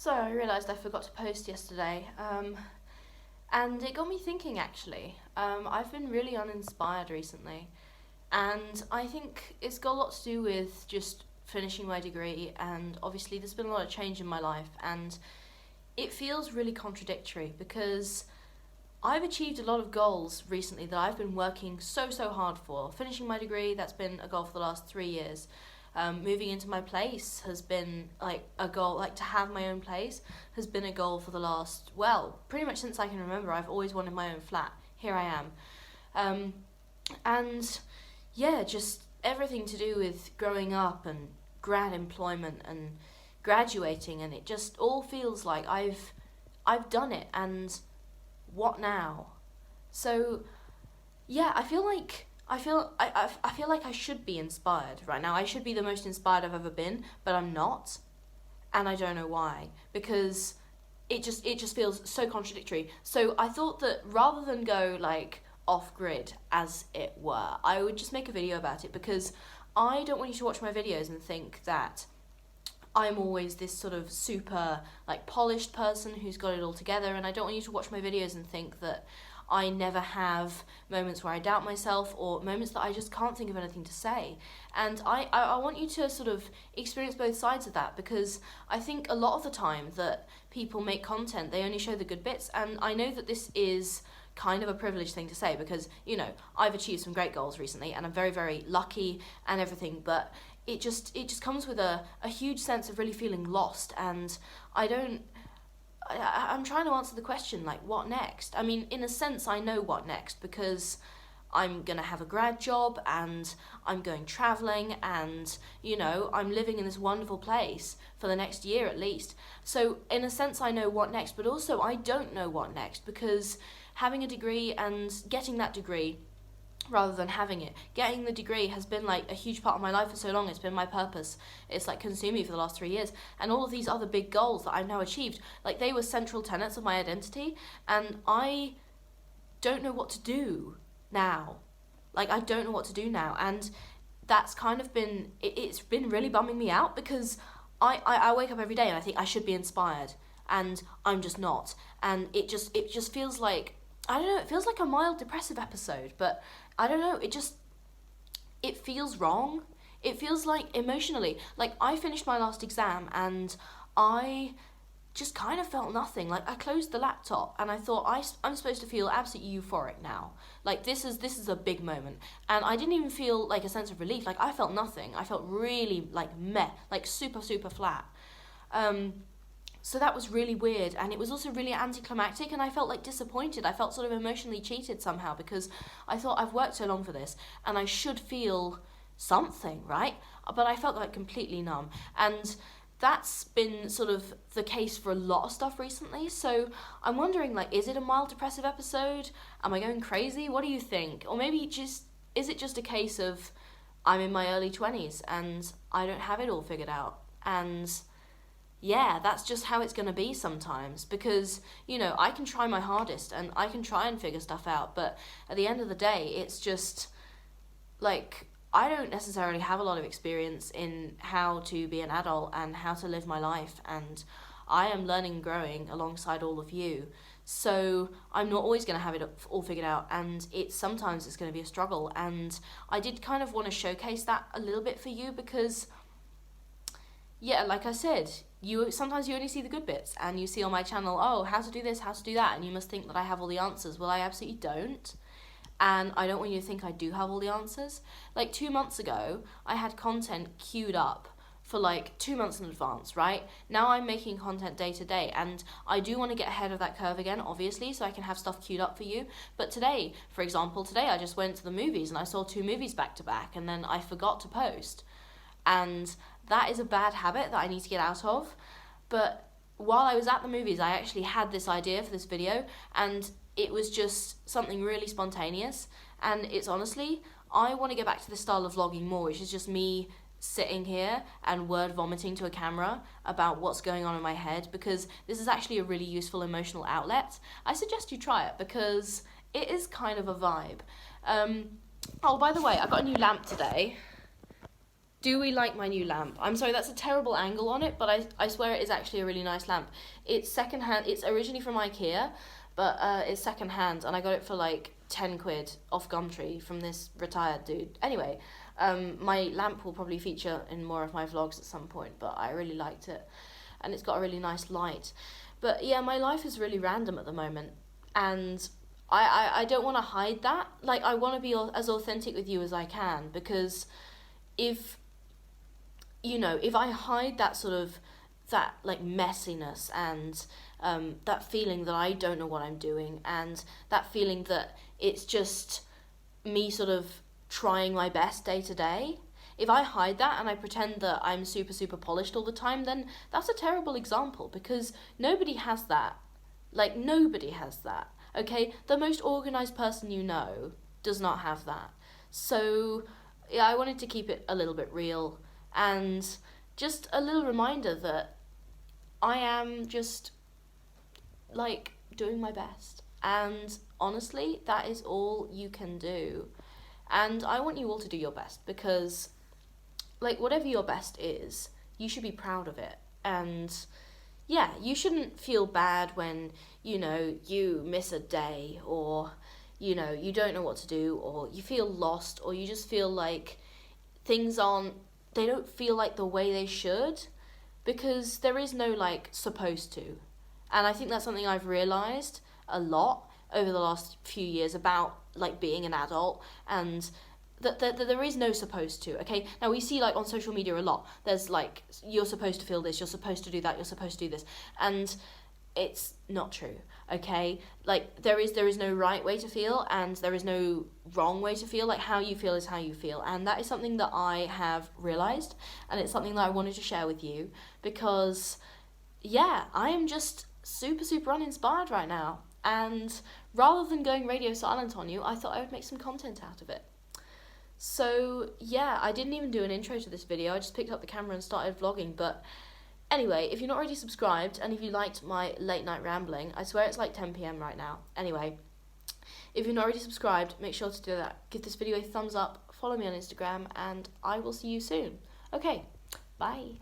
So I realised I forgot to post yesterday, and it got me thinking actually. I've been really uninspired recently, and I think it's got a lot to do with just finishing my degree, and obviously there's been a lot of change in my life, and it feels really contradictory because I've achieved a lot of goals recently that I've been working so hard for. Finishing my degree, that's been a goal for the last 3 years. Moving into my place has been like a goal, like to have my own place has been a goal for the last, well, pretty much since I can remember. I've always wanted my own flat. Here I am. And yeah, just everything to do with growing up and grad employment and graduating, and it just all feels like I've done it, and what now? So yeah, I feel like I should be inspired right now. I should be the most inspired I've ever been, but I'm not, and I don't know why, because it just feels so contradictory. So I thought that rather than go like off grid, as it were, I would just make a video about it, because I don't want you to watch my videos and think that I'm always this sort of super like polished person who's got it all together, and I don't want you to watch my videos and think that I never have moments where I doubt myself or moments that I just can't think of anything to say. And I want you to sort of experience both sides of that, because I think a lot of the time that people make content, they only show the good bits, and I know that this is kind of a privileged thing to say because, you know, I've achieved some great goals recently and I'm very lucky and everything, but it just comes with a huge sense of really feeling lost, and I'm trying to answer the question, like, what next? I mean, in a sense, I know what next, because I'm going to have a grad job, and I'm going travelling, and, you know, I'm living in this wonderful place for the next year at least. So, in a sense, I know what next, but also I don't know what next, because having a degree and getting that degree, rather than having it. Getting the degree has been like a huge part of my life for so long. It's been my purpose. It's like consumed me for the last 3 years. And all of these other big goals that I've now achieved, like they were central tenets of my identity. And I don't know what to do now. Like I don't know what to do now. And that's kind of been, it's been really bumming me out, because I wake up every day and I think I should be inspired. And I'm just not. And it just feels like, I don't know, it feels like a mild depressive episode, but I don't know, it feels wrong. It feels like emotionally, like I finished my last exam and I just kind of felt nothing. Like I closed the laptop and I thought I'm supposed to feel absolutely euphoric now. Like this is a big moment. And I didn't even feel like a sense of relief. Like I felt nothing. I felt really like meh, like super flat. So that was really weird, and it was also really anticlimactic, and I felt like disappointed. I felt sort of emotionally cheated somehow, because I thought I've worked so long for this and I should feel something, right? But I felt like completely numb, and that's been sort of the case for a lot of stuff recently. So I'm wondering, like, is it a mild depressive episode? Am I going crazy? What do you think? Or maybe is it just a case of I'm in my early 20s and I don't have it all figured out, and yeah, that's just how it's going to be sometimes, because, you know, I can try my hardest and I can try and figure stuff out, but at the end of the day, it's just, like, I don't necessarily have a lot of experience in how to be an adult and how to live my life, and I am learning and growing alongside all of you, so I'm not always going to have it all figured out, and sometimes it's going to be a struggle, and I did kind of want to showcase that a little bit for you, because yeah, like I said, sometimes you only see the good bits, and you see on my channel, oh, how to do this, how to do that, and you must think that I have all the answers. Well, I absolutely don't, and I don't want you to think I do have all the answers. Like 2 months ago, I had content queued up for like 2 months in advance, right? Now I'm making content day to day, and I do want to get ahead of that curve again, obviously, so I can have stuff queued up for you. But today, for example, I just went to the movies and I saw 2 movies back to back, and then I forgot to post. And that is a bad habit that I need to get out of. But while I was at the movies, I actually had this idea for this video, and it was just something really spontaneous. And it's honestly, I want to get back to this style of vlogging more, which is just me sitting here and word vomiting to a camera about what's going on in my head, because this is actually a really useful emotional outlet. I suggest you try it, because it is kind of a vibe. Oh, by the way, I got a new lamp today. Do we like my new lamp? I'm sorry, that's a terrible angle on it, but I swear it is actually a really nice lamp. It's secondhand. It's originally from IKEA, but it's secondhand, and I got it for like 10 quid off Gumtree from this retired dude. Anyway, my lamp will probably feature in more of my vlogs at some point, but I really liked it, and it's got a really nice light. But yeah, my life is really random at the moment, and I don't want to hide that. Like, I want to be as authentic with you as I can, because if if I hide that sort of, that like messiness and that feeling that I don't know what I'm doing, and that feeling that it's just me sort of trying my best day to day, if I hide that and I pretend that I'm super, super polished all the time, then that's a terrible example, because nobody has that. Like, nobody has that, okay? The most organised person you know does not have that. So, yeah, I wanted to keep it a little bit real, and just a little reminder that I am just, like, doing my best. And honestly, that is all you can do. And I want you all to do your best, because, like, whatever your best is, you should be proud of it. And yeah, you shouldn't feel bad when, you miss a day, or, you don't know what to do, or you feel lost, or you just feel like they don't feel like the way they should, because there is no, like, supposed to. And I think that's something I've realised a lot over the last few years about, like, being an adult, and that there is no supposed to, okay? Now, we see, like, on social media a lot, there's, like, you're supposed to feel this, you're supposed to do that, you're supposed to do this, and it's not true, okay? Like, there is no right way to feel, and there is no wrong way to feel. Like, how you feel is how you feel, and that is something that I have realised, and it's something that I wanted to share with you, because, yeah, I am just super, super uninspired right now, and rather than going radio silent on you, I thought I would make some content out of it. So, yeah, I didn't even do an intro to this video, I just picked up the camera and started vlogging, but anyway, if you're not already subscribed, and if you liked my late night rambling, I swear it's like 10 PM right now. Anyway, if you're not already subscribed, make sure to do that. Give this video a thumbs up, follow me on Instagram, and I will see you soon. Okay, bye.